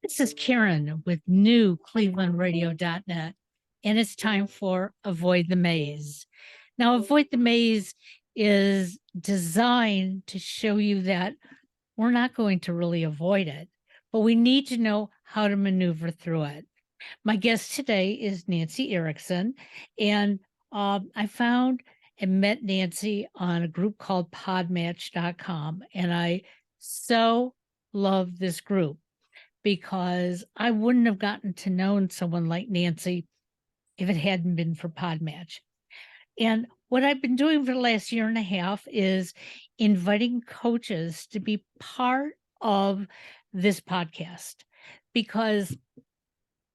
This is Karen with newclevelandradio.net, and it's time for Avoid the Maze. Now, Avoid the Maze is designed to show you that we're not going to really avoid it, but we need to know how to maneuver through it. My guest today is Nancy Erickson, and I found and met Nancy on a group called podmatch.com, and I so love this group because I wouldn't have gotten to know someone like Nancy if it hadn't been for Podmatch. And what I've been doing for the last year and a half is inviting coaches to be part of this podcast. Because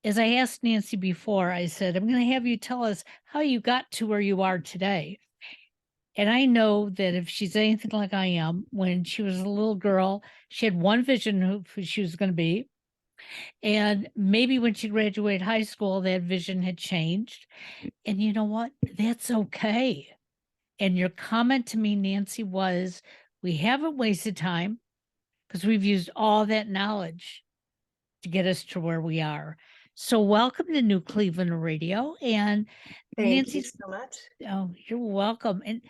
as I asked Nancy before, I said, I'm going to have you tell us how you got to where you are today. And I know that if she's anything like I am, when she was a little girl, she had one vision of who she was going to be. And maybe when she graduated high school, that vision had changed. And you know what? That's okay. And your comment to me, Nancy, was we haven't wasted time because we've used all that knowledge to get us to where we are. So welcome to New Cleveland Radio. And Thank you so much. Oh, you're welcome. And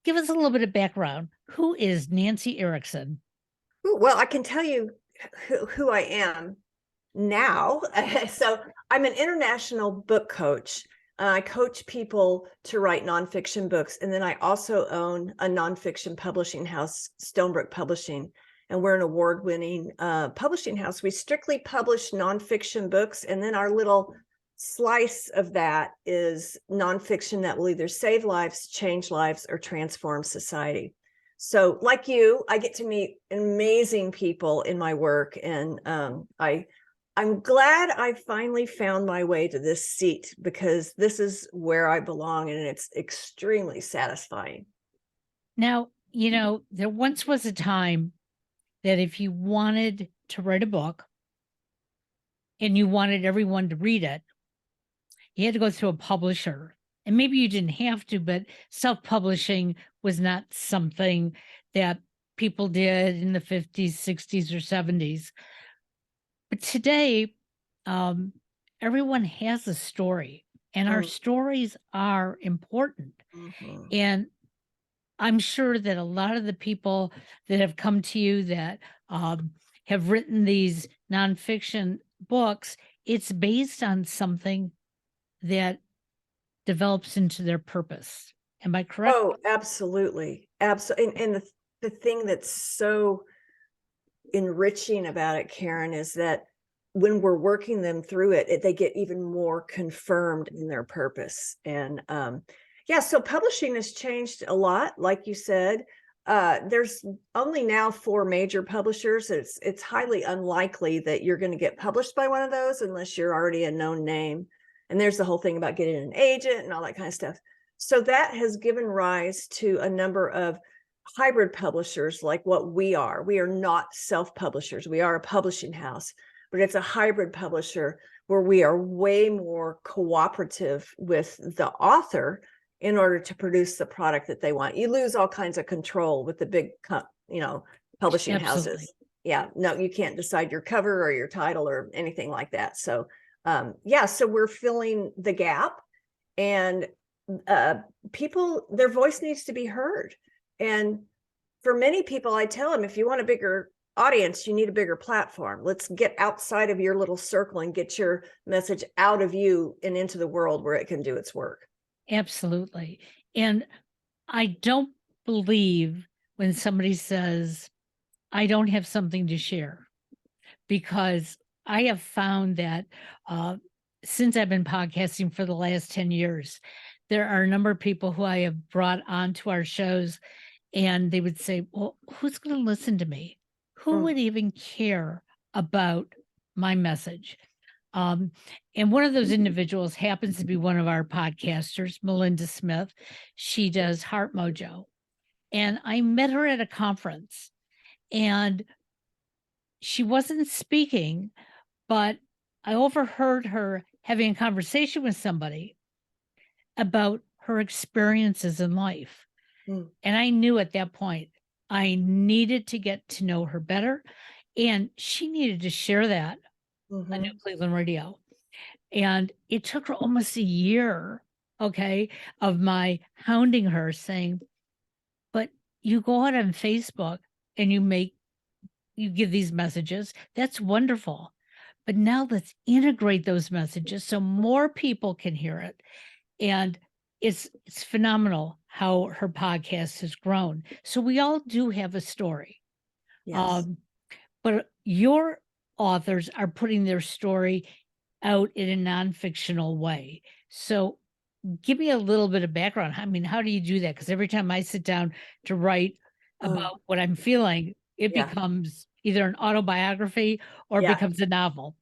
give us a little bit of background. Who is Nancy Erickson? Well, I can tell you who I am now. So I'm an international book coach. I coach people to write nonfiction books. And then I also own a nonfiction publishing house, Stonebrook Publishing. And we're an award-winning publishing house. We strictly publish nonfiction books. And then our little slice of that is nonfiction that will either save lives, change lives, or transform society. So like you, I get to meet amazing people in my work. And I'm glad I finally found my way to this seat because this is where I belong and it's extremely satisfying. Now, you know, there once was a time that if you wanted to write a book and you wanted everyone to read it, you had to go through a publisher. And maybe you didn't have to, but self-publishing was not something that people did in the 50s, 60s, or 70s. But today, everyone has a story, and our stories are important. And I'm sure that a lot of the people that have come to you that have written these nonfiction books, it's based on something that develops into their purpose. Am I correct? Oh, absolutely. Absolutely. And the thing that's so enriching about it, Karen, is that when we're working them through it, they get even more confirmed in their purpose. And yeah, so publishing has changed a lot. Like you said, there's only now 4 major publishers. It's highly unlikely that you're going to get published by one of those unless you're already a known name. And there's the whole thing about getting an agent and all that kind of stuff. So that has given rise to a number of hybrid publishers like what we are. We are not self-publishers. We are a publishing house, but it's a hybrid publisher where we are way more cooperative with the author in order to produce the product that they want. You lose all kinds of control with the big, publishing houses. Yeah, no, you can't decide your cover or your title or anything like that. So yeah, so we're filling the gap, and people, their voice needs to be heard. And for many people, I tell them, if you want a bigger audience, you need a bigger platform. Let's get outside of your little circle and get your message out of you and into the world where it can do its work. Absolutely. And I don't believe when somebody says, I don't have something to share, because I have found that since I've been podcasting for the last 10 years, there are a number of people who I have brought onto our shows, and they would say, well, who's going to listen to me? Who would even care about my message? And one of those individuals happens to be one of our podcasters, Melinda Smith. She does Heart Mojo. And I met her at a conference, and she wasn't speaking, but I overheard her having a conversation with somebody about her experiences in life. And I knew at that point I needed to get to know her better. And she needed to share that on New Mhm. Cleveland Radio. And it took her almost a year, okay, of my hounding her saying, but you go out on Facebook and you give these messages. That's wonderful. But now let's integrate those messages so more people can hear it. And it's phenomenal how her podcast has grown. So we all do have a story. Yes. Um, but your authors are putting their story out in a non-fictional way. So give me a little bit of background. I mean, how do you do that? Because every time I sit down to write Oh, about what I'm feeling, it yeah. becomes either an autobiography or Yeah. becomes a novel.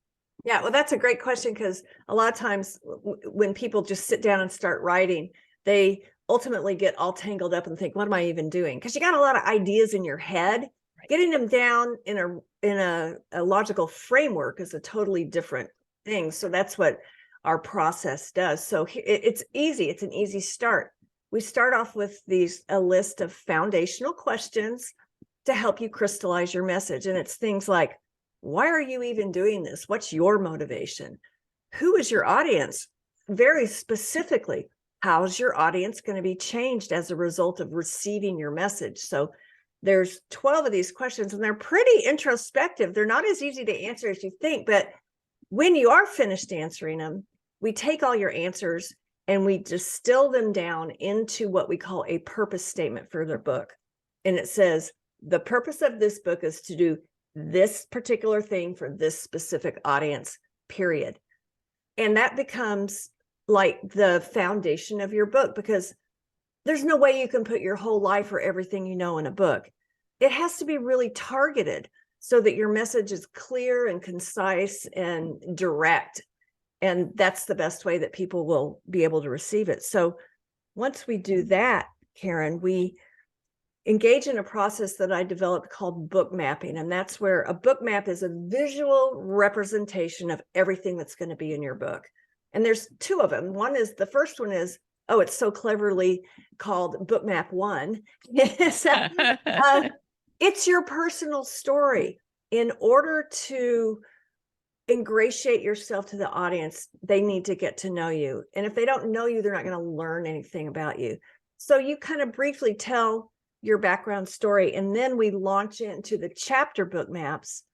Yeah, well, that's a great question because a lot of times when people just sit down and start writing, they ultimately get all tangled up and think, "What am I even doing?" Because you got a lot of ideas in your head. Right. Getting them down in a logical framework is a totally different thing. So that's what our process does. So it's easy. It's an easy start. We start off with a list of foundational questions to help you crystallize your message, and it's things like, why are you even doing this? What's your motivation? Who is your audience? Very specifically, how's your audience going to be changed as a result of receiving your message? So there's 12 of these questions, and they're pretty introspective. They're not as easy to answer as you think, but when you are finished answering them, we take all your answers and we distill them down into what we call a purpose statement for their book. And it says, the purpose of this book is to do this particular thing for this specific audience, period. And that becomes like the foundation of your book, because there's no way you can put your whole life or everything you know in a book. It has to be really targeted so that your message is clear and concise and direct. And that's the best way that people will be able to receive it. So once we do that, Karen, we engage in a process that I developed called book mapping. And that's where a book map is a visual representation of everything that's going to be in your book. And there's two of them. The first one is, oh, it's so cleverly called Book Map 1. It's your personal story. In order to ingratiate yourself to the audience, they need to get to know you. And if they don't know you, they're not going to learn anything about you. So you kind of briefly tell your background story, and then we launch into the chapter book maps.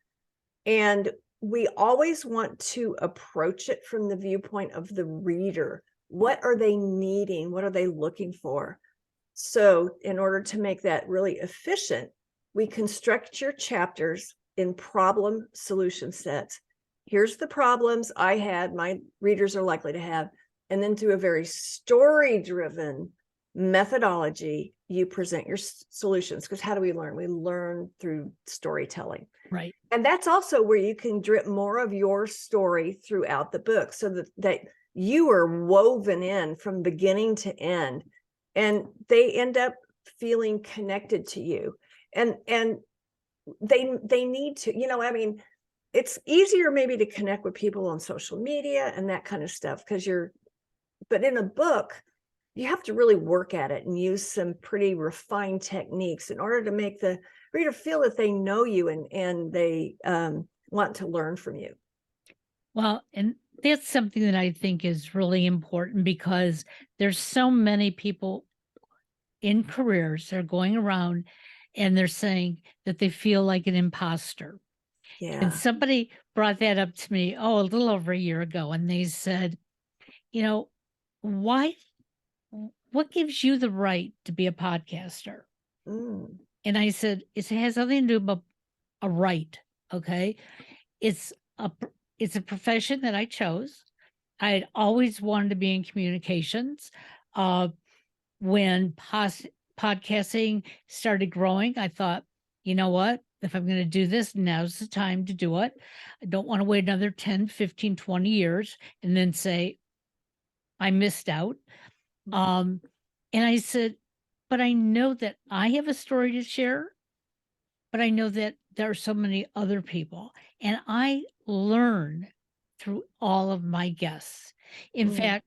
And we always want to approach it from the viewpoint of the reader. What are they needing? What are they looking for? So in order to make that really efficient, we construct your chapters in problem solution sets. Here's the problems I had, my readers are likely to have. And then through a very story-driven methodology, you present your solutions. Because how do we learn? We learn through storytelling. Right. And that's also where you can drip more of your story throughout the book so that you are woven in from beginning to end, and they end up feeling connected to you. And they need to, I mean, it's easier maybe to connect with people on social media and that kind of stuff but in a book, you have to really work at it and use some pretty refined techniques in order to make the reader feel that they know you and they want to learn from you. Well, and that's something that I think is really important because there's so many people in careers that are going around and they're saying that they feel like an imposter. And Yeah. somebody brought that up to me, a little over a year ago, and they said, you know, why, what gives you the right to be a podcaster? Mm. And I said, it has nothing to do about a right. Okay. It's it's a profession that I chose. I had always wanted to be in communications. Uh, when podcasting started growing, I thought, you know what? If I'm going to do this, now's the time to do it. I don't want to wait another 10, 15, 20 years and then say, I missed out. Um, and I said, but I know that I have a story to share, but I know that there are so many other people. And I learn through all of my guests. In Mm. fact,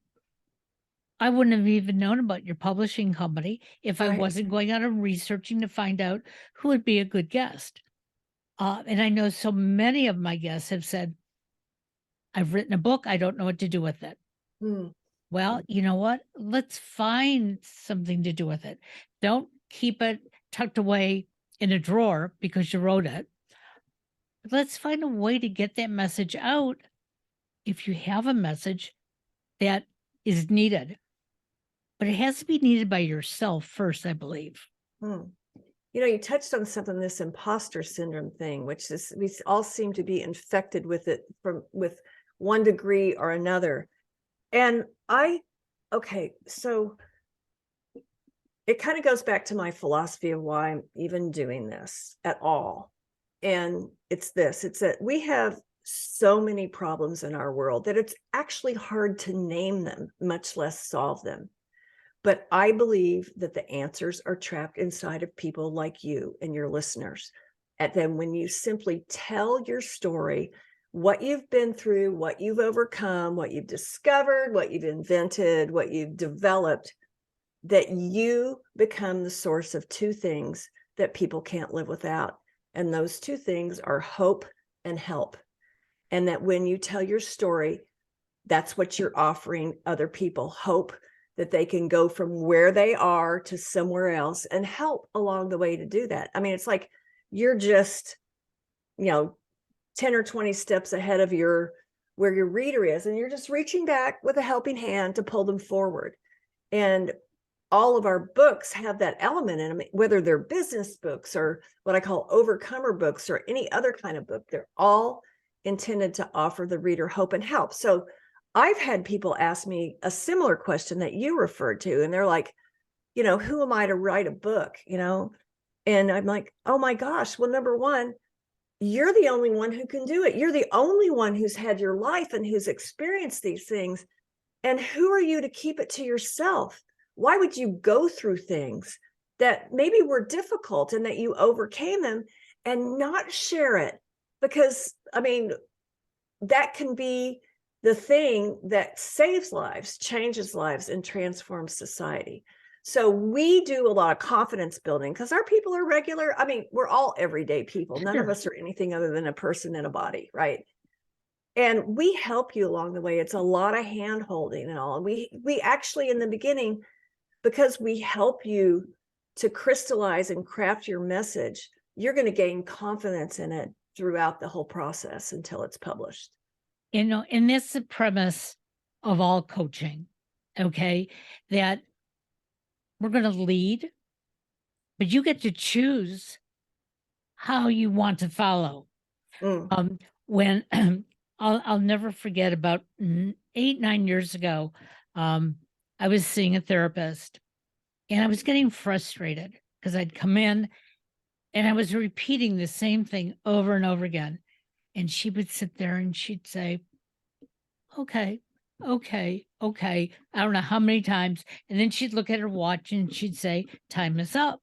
I wouldn't have even known about your publishing company if I Right. wasn't going out and researching to find out who would be a good guest. And I know so many of my guests have said, I've written a book. I don't know what to do with it. Mm, Well, you know what? Let's find something to do with it. Don't keep it tucked away in a drawer because you wrote it. Let's find a way to get that message out if you have a message that is needed. But it has to be needed by yourself first, I believe. mm. You touched on something, this imposter syndrome thing, which is we all seem to be infected with it with one degree or another. And okay, so it kind of goes back to my philosophy of why I'm even doing this at all. And it's that we have so many problems in our world that it's actually hard to name them, much less solve them. But I believe that the answers are trapped inside of people like you and your listeners. And then when you simply tell your story, what you've been through, what you've overcome, what you've discovered, what you've invented, what you've developed, that you become the source of two things that people can't live without. And those two things are hope and help. And that when you tell your story, that's what you're offering other people, hope that they can go from where they are to somewhere else, and help along the way to do that. I mean, it's like you're just, 10 or 20 steps ahead of where your reader is, and you're just reaching back with a helping hand to pull them forward. And all of our books have that element in them, whether they're business books or what I call overcomer books or any other kind of book. They're all intended to offer the reader hope and help. So I've had people ask me a similar question that you referred to, and they're like, who am I to write a book? And I'm like, oh my gosh, well, number one, you're the only one who can do it. You're the only one who's had your life and who's experienced these things. And who are you to keep it to yourself? Why would you go through things that maybe were difficult and that you overcame them and not share it? Because, I mean, that can be the thing that saves lives, changes lives, and transforms society. So we do a lot of confidence building because our people are regular. I mean, we're all everyday people. None of Sure. us are anything other than a person in a body, right? And we help you along the way. It's a lot of hand holding and all. And we actually, in the beginning, because we help you to crystallize and craft your message, you're going to gain confidence in it throughout the whole process until it's published. And that's the premise of all coaching, okay? That we're going to lead, but you get to choose how you want to follow. Mm, When I'll never forget about 8-9 years ago, I was seeing a therapist, and I was getting frustrated because I'd come in and I was repeating the same thing over and over again. And she would sit there and she'd say, okay, okay, okay. I don't know how many times. And then she'd look at her watch and she'd say, time is up.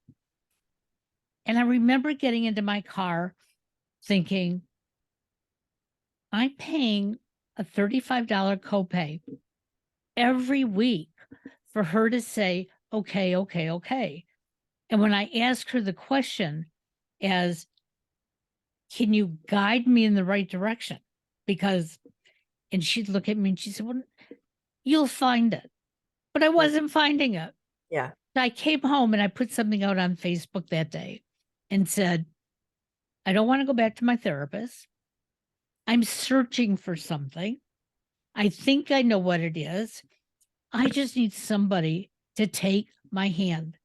And I remember getting into my car thinking, I'm paying a $35 copay every week for her to say, okay, okay, okay. And when I asked her the question as, can you guide me in the right direction? And she'd look at me and she said, well, you'll find it. But I wasn't finding it. yeah. I came home and I put something out on Facebook that day and said, I don't want to go back to my therapist. I'm searching for something. I think I know what it is. I just need somebody to take my hand.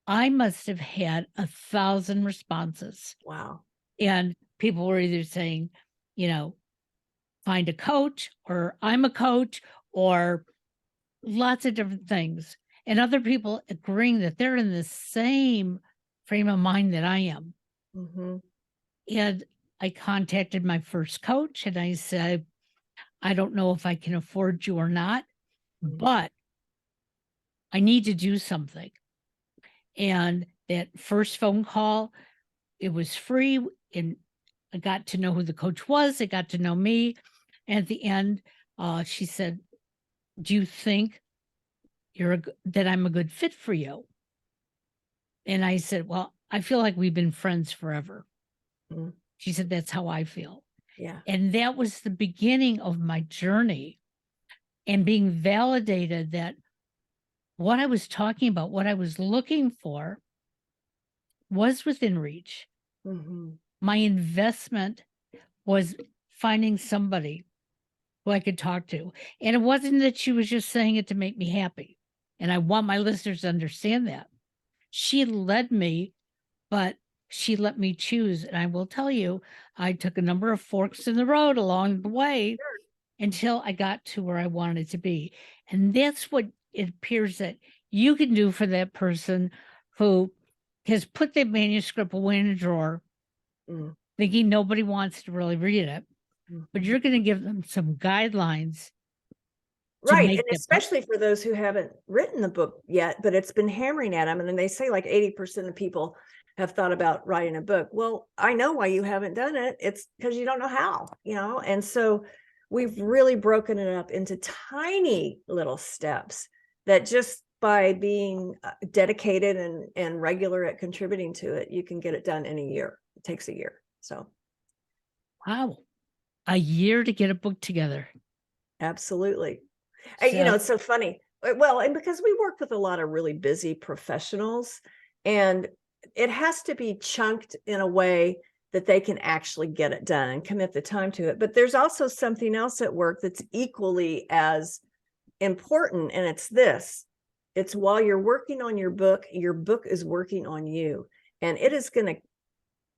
I must have had 1,000 responses. Wow. And people were either saying, find a coach, or I'm a coach, or lots of different things. And other people agreeing that they're in the same frame of mind that I am. Mm-hmm. And I contacted my first coach and I said, I don't know if I can afford you or not, but I need to do something. And that first phone call, it was free. And I got to know who the coach was. They got to know me. And at the end, she said, do you think that I'm a good fit for you? And I said, well, I feel like we've been friends forever. Mm. She said, that's how I feel. Yeah. And that was the beginning of my journey, and being validated that what I was talking about, what I was looking for, was within reach. Mhm. My investment was finding somebody who I could talk to. And it wasn't that she was just saying it to make me happy. And I want my listeners to understand that. She led me, but she let me choose. And I will tell you, I took a number of forks in the road along the way until I got to where I wanted to be. And that's what it appears that you can do for that person who has put their manuscript away in a drawer, Mm. thinking nobody wants to really read it. But Mhm. you're going to give them some guidelines to Right, make and that especially for those who haven't written the book yet, but it's been hammering at them, and then they say like 80% of people have thought about writing a book. Well, I know why you haven't done it. It's because you don't know how, and so we've really broken it up into tiny little steps that just by being dedicated and regular at contributing to it, you can get it done in a year. It takes a year. So wow, a year to get a book together. absolutely. So, It's so funny. Well, and because we work with a lot of really busy professionals, and it has to be chunked in a way that they can actually get it done and commit the time to it. But there's also something else at work that's equally as important, and it's this. It's while you're working on your book is working on you, and it is going to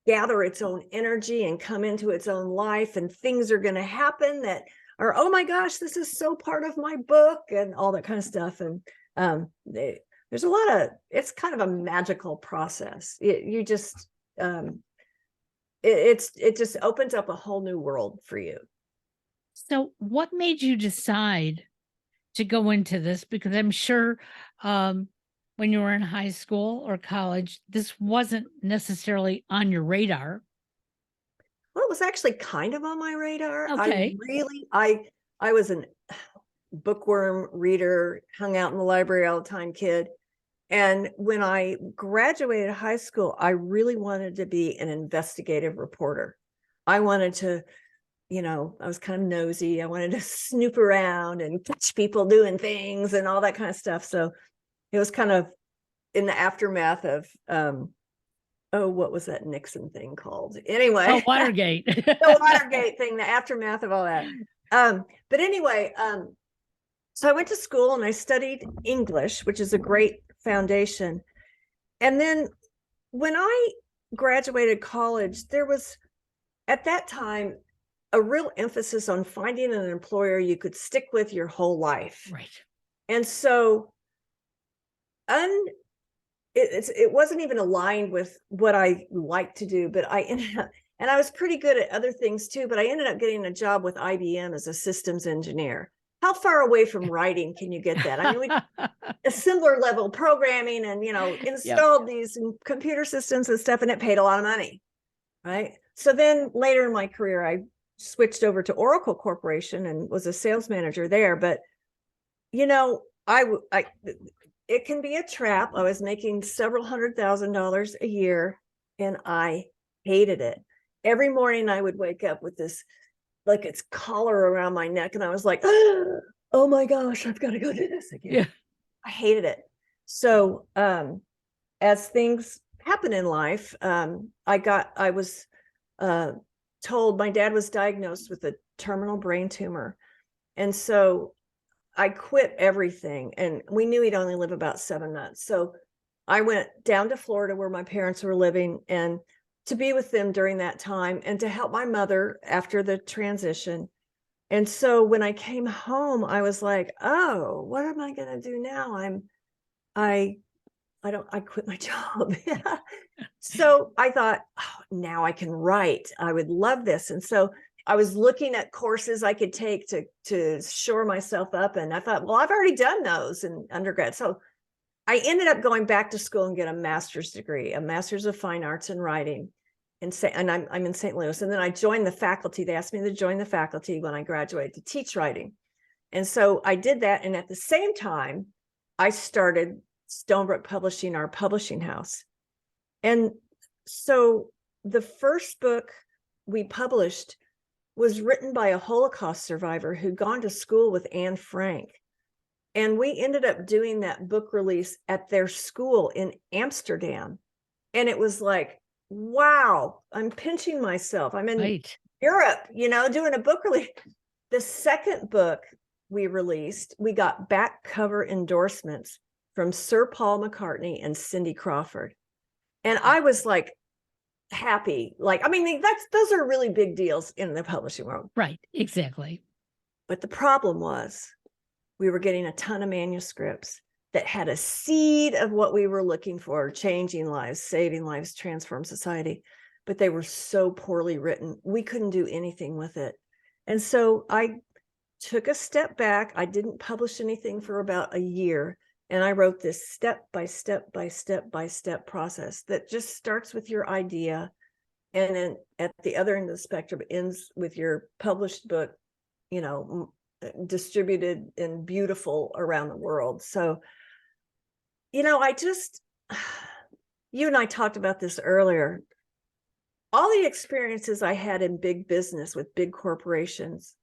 gather its own energy and come into its own life, and things are going to happen that are, oh my gosh, this is so part of my book, and all that kind of stuff. And there's a lot of, it's kind of a magical process. You just it just opens up a whole new world for you. so what made you decide to go into this? Because I'm sure when you were in high school or college, this wasn't necessarily on your radar. Well, it was actually kind of on my radar. Okay. I was an bookworm reader, hung out in the library all the time kid. And when I graduated high school, I really wanted to be an investigative reporter. I wanted to, I was kind of nosy. I wanted to snoop around and catch people doing things and all that kind of stuff. So it was kind of in the aftermath of, what was that Nixon thing called? Anyway, Oh, Watergate. the Watergate thing, the aftermath of all that. But anyway, so I went to school and I studied English, which is a great foundation. And then when I graduated college, there was at that time a real emphasis on finding an employer you could stick with your whole life. Right. And so it wasn't even aligned with what I like to do, but I ended up, and I was pretty good at other things too, but I ended up getting a job with IBM as a systems engineer. How far away from writing can you get that? I mean, a similar level programming and, installed these computer systems and stuff, and it paid a lot of money. Right. So then later in my career, I switched over to Oracle Corporation and was a sales manager there. But, it can be a trap. I was making several $100,000 a year, and I hated it. Every morning I would wake up with this, like it's collar around my neck. And I was like, oh my gosh, I've got to go do this again. Yeah. I hated it. So as things happen in life, I was told my dad was diagnosed with a terminal brain tumor. And so I quit everything, and we knew he'd only live about 7 months. So I went down to Florida where my parents were living, and to be with them during that time and to help my mother after the transition. And so when I came home, I was like, oh, what am I going to do now? I quit my job. So I thought, oh, now I can write. I would love this. And so I was looking at courses I could take to shore myself up. And I thought, well, I've already done those in undergrad. So I ended up going back to school and get a master's degree, a master's of fine arts in writing. And I'm in St. Louis. And then I joined the faculty. They asked me to join the faculty when I graduated to teach writing. And so I did that. And at the same time, I started Stonebrook Publishing, our publishing house. And so the first book we published was written by a Holocaust survivor who'd gone to school with Anne Frank. And we ended up doing that book release at their school in Amsterdam. And it was like, wow, I'm pinching myself. I'm in Right. Europe, doing a book release. The second book we released, we got back cover endorsements from Sir Paul McCartney and Cindy Crawford. And I was like happy. Like, I mean, those are really big deals in the publishing world. Right. Exactly. But the problem was we were getting a ton of manuscripts that had a seed of what we were looking for, changing lives, saving lives, transform society. But they were so poorly written, we couldn't do anything with it. And so I took a step back. I didn't publish anything for about a year. And I wrote this step by step by step by step process that just starts with your idea. And then at the other end of the spectrum ends with your published book, distributed and beautiful around the world. So, I just, you and I talked about this earlier. All the experiences I had in big business with big corporations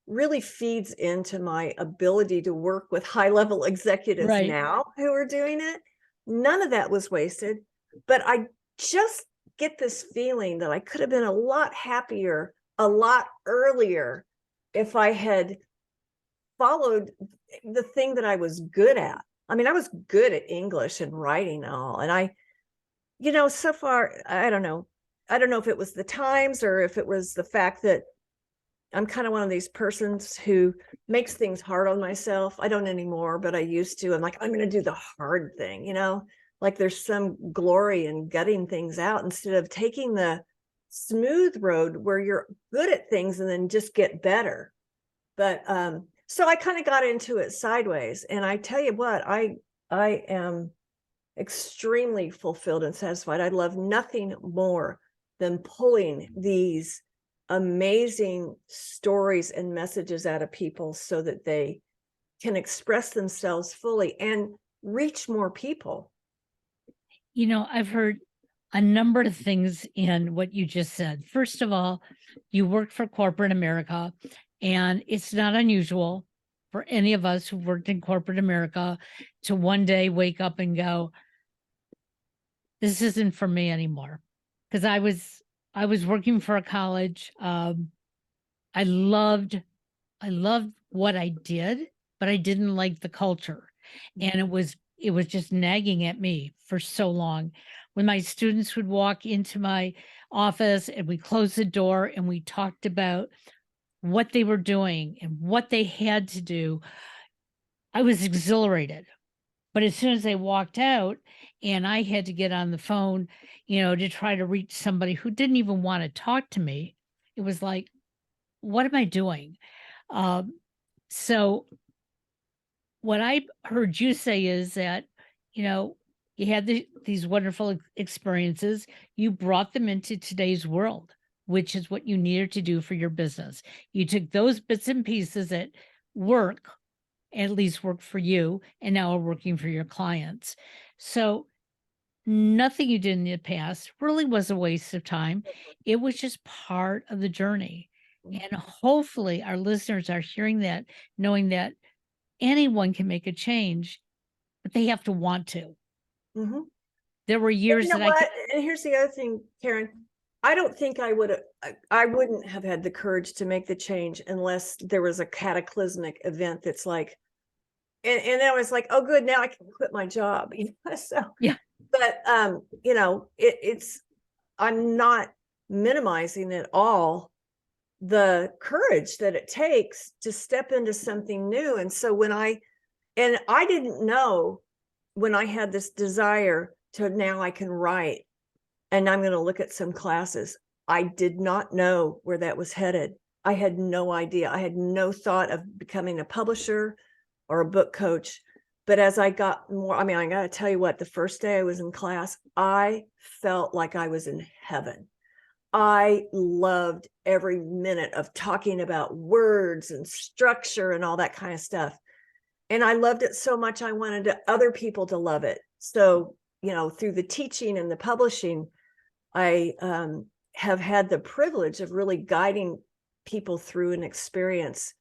really feeds into my ability to work with high-level executives Right. now who are doing it. None of that was wasted, but I just get this feeling that I could have been a lot happier a lot earlier if I had followed the thing that I was good at. I mean, I was good at English and writing and all. And I, so far, I don't know. I don't know if it was the times or if it was the fact that I'm kind of one of these persons who makes things hard on myself. I don't anymore, but I used to. I'm like, I'm going to do the hard thing, like there's some glory in gutting things out instead of taking the smooth road where you're good at things and then just get better. But so I kind of got into it sideways. And I tell you what, I am extremely fulfilled and satisfied. I love nothing more than pulling these amazing stories and messages out of people so that they can express themselves fully and reach more people. I've heard a number of things in what you just said. First of all, you work for corporate America, and it's not unusual for any of us who worked in corporate America to one day wake up and go, this isn't for me anymore. Because I was working for a college. I loved what I did, but I didn't like the culture. And it was just nagging at me for so long. When my students would walk into my office and we closed the door and we talked about what they were doing and what they had to do, I was exhilarated. But as soon as they walked out and I had to get on the phone, to try to reach somebody who didn't even want to talk to me, it was like, what am I doing? So what I heard you say is that, you had these wonderful experiences. You brought them into today's world, which is what you needed to do for your business. You took those bits and pieces that work, at least work for you, and now are working for your clients. So nothing you did in the past really was a waste of time. It was just part of the journey. And hopefully our listeners are hearing that, knowing that anyone can make a change, but they have to want to. Mm-hmm. There were years you know that what? And here's the other thing, Karen. I don't think I wouldn't have had the courage to make the change unless there was a cataclysmic event that's like, and I was like, oh, good, now I can quit my job. So yeah, but it's I'm not minimizing at all the courage that it takes to step into something new. And so I didn't know when I had this desire to now I can write and I'm going to look at some classes. I did not know where that was headed. I had no idea. I had no thought of becoming a publisher or a book coach. But as I got more, I got to tell you what, the first day I was in class, I felt like I was in heaven. I loved every minute of talking about words and structure and all that kind of stuff. And I loved it so much, I wanted other people to love it. So, through the teaching and the publishing, I have had the privilege of really guiding people through an experience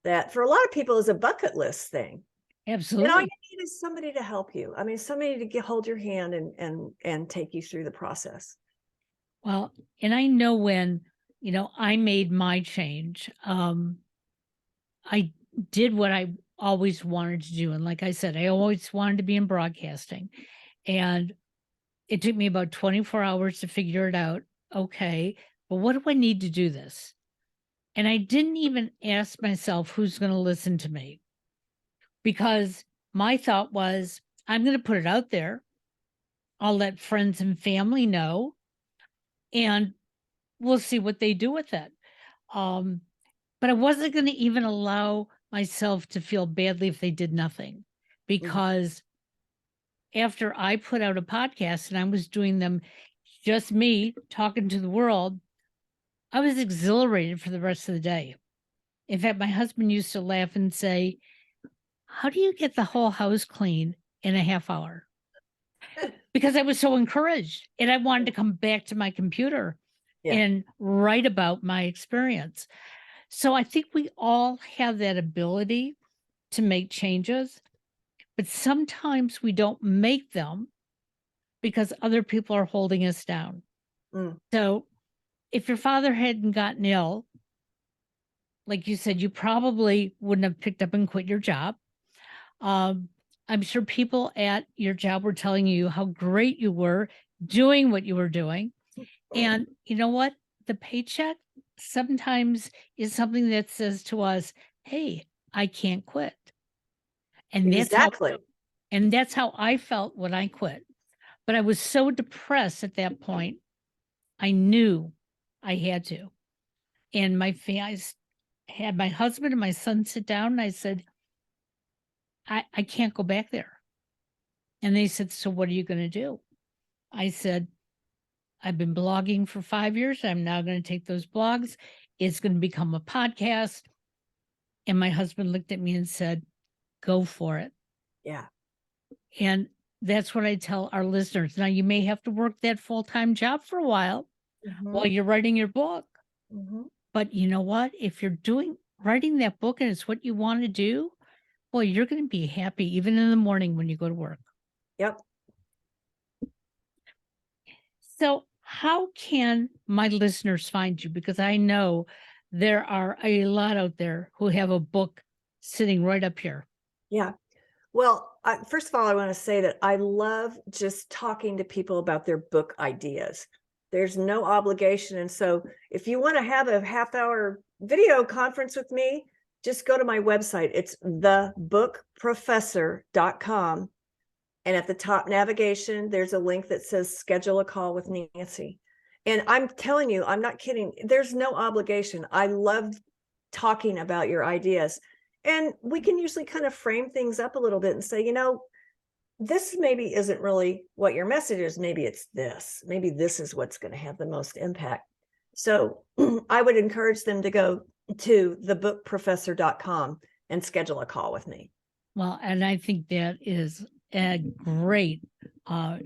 that for a lot of people is a bucket list thing. And all Absolutely. you need is somebody to help you. I mean, somebody to hold your hand and take you through the process. Well, and I know when, I made my change, I did what I always wanted to do. And like I said, I always wanted to be in broadcasting. And it took me about 24 hours to figure it out. Okay, but what do I need to do this? And I didn't even ask myself who's going to listen to me, because my thought was, I'm going to put it out there. I'll let friends and family know, and we'll see what they do with it. Um, but I wasn't going to even allow myself to feel badly if they did nothing, Mhm. because after I put out a podcast and I was doing them just me talking to the world, I was exhilarated for the rest of the day. In fact, my husband used to laugh and say, "How do you get the whole house clean in a half hour?" Because I was so encouraged and I wanted to come back to my computer Yeah. and write about my experience. So I think we all have that ability to make changes, but sometimes we don't make them because other people are holding us down. Mm. So if your father hadn't gotten ill, like you said, you probably wouldn't have picked up and quit your job. Um, I'm sure people at your job were telling you how great you were doing what you were doing. And you know what? The paycheck sometimes is something that says to us, "Hey, I can't quit." And Exactly. that's how I felt when I quit. But I was so depressed at that point, I knew I had to. And had my husband and my son sit down and I said, I can't go back there. And they said, "So what are you going to do?" I said, "I've been blogging for 5 years. I'm now going to take those blogs. It's going to become a podcast." And my husband looked at me and said, "Go for it." Yeah. And that's what I tell our listeners. Now, you may have to work that full time job for a while while Mhm. you're writing your book. Mhm. But you know what? If you're writing that book and it's what you want to do, boy, you're going to be happy even in the morning when you go to work. Yep. So, how can my listeners find you? Because I know there are a lot out there who have a book sitting right up here. Yeah. Well, first of all, I want to say that I love just talking to people about their book ideas. There's no obligation. And so if you want to have a half-hour video conference with me, just go to my website. It's thebookprofessor.com. And at the top navigation, there's a link that says schedule a call with Nancy. And I'm telling you, I'm not kidding. There's no obligation. I love talking about your ideas. And we can usually kind of frame things up a little bit and say, this maybe isn't really what your message is. Maybe it's this. Maybe this is what's going to have the most impact. So I would encourage them to go to thebookprofessor.com and schedule a call with me. Well, and I think that is a great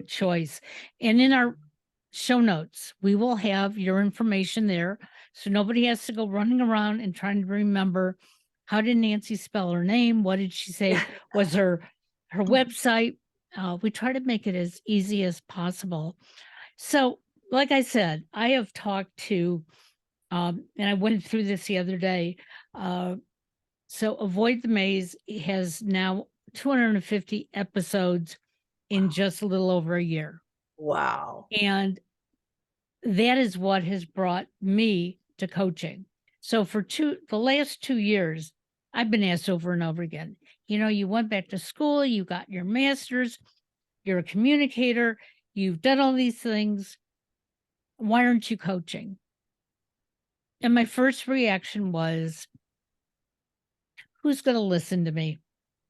choice. And in our show notes, we will have your information there. So nobody has to go running around and trying to remember, how did Nancy spell her name? What did she say was her website? We try to make it as easy as possible. So, like I said, I have talked to, and I went through this the other day. So, Avoid the Maze has now 250 episodes in just a little over a year. Wow. And that is what has brought me to coaching. So for the last 2 years, I've been asked over and over again, you went back to school, you got your master's, you're a communicator, you've done all these things. Why aren't you coaching? And my first reaction was, who's going to listen to me?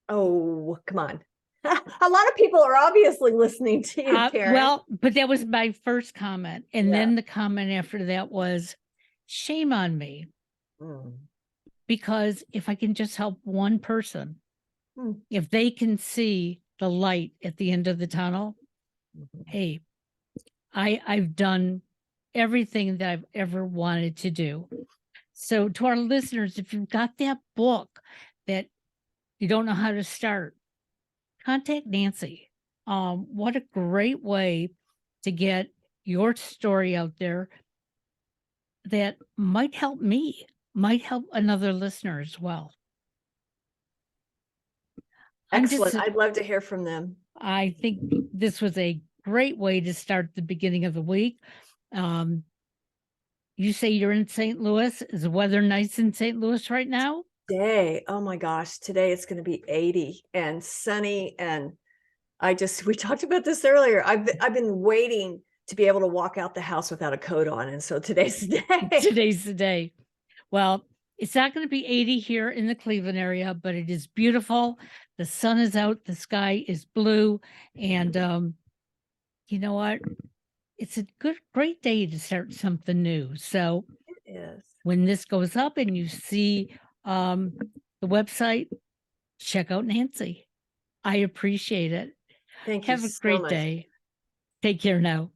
Oh, come on. A lot of people are obviously listening to you, Karen. But that was my first comment. And Yeah. then the comment after that was, shame on me. Mm. Because if I can just help one person, Mm. if they can see the light at the end of the tunnel, Mhm. hey, I've done everything that I've ever wanted to do. So to our listeners, if you've got that book that you don't know how to start, contact Nancy. What a great way to get your story out there that might help me, might help another listener as well. Excellent. I'd love to hear from them. I think this was a great way to start the beginning of the week. You say you're in St. Louis. Is the weather nice in St. Louis right now? Today, oh my gosh, today it's going to be 80 and sunny. And we talked about this earlier. I've been waiting to be able to walk out the house without a coat on. And so today's the day. Today's the day. Well, it's not going to be 80 here in the Cleveland area, but it is beautiful. The sun is out. The sky is blue. And you know what? It's a great day to start something new. So It is. When this goes up and you see the website, check out Nancy. I appreciate it. Thank you Have a so great much. day. Take care now.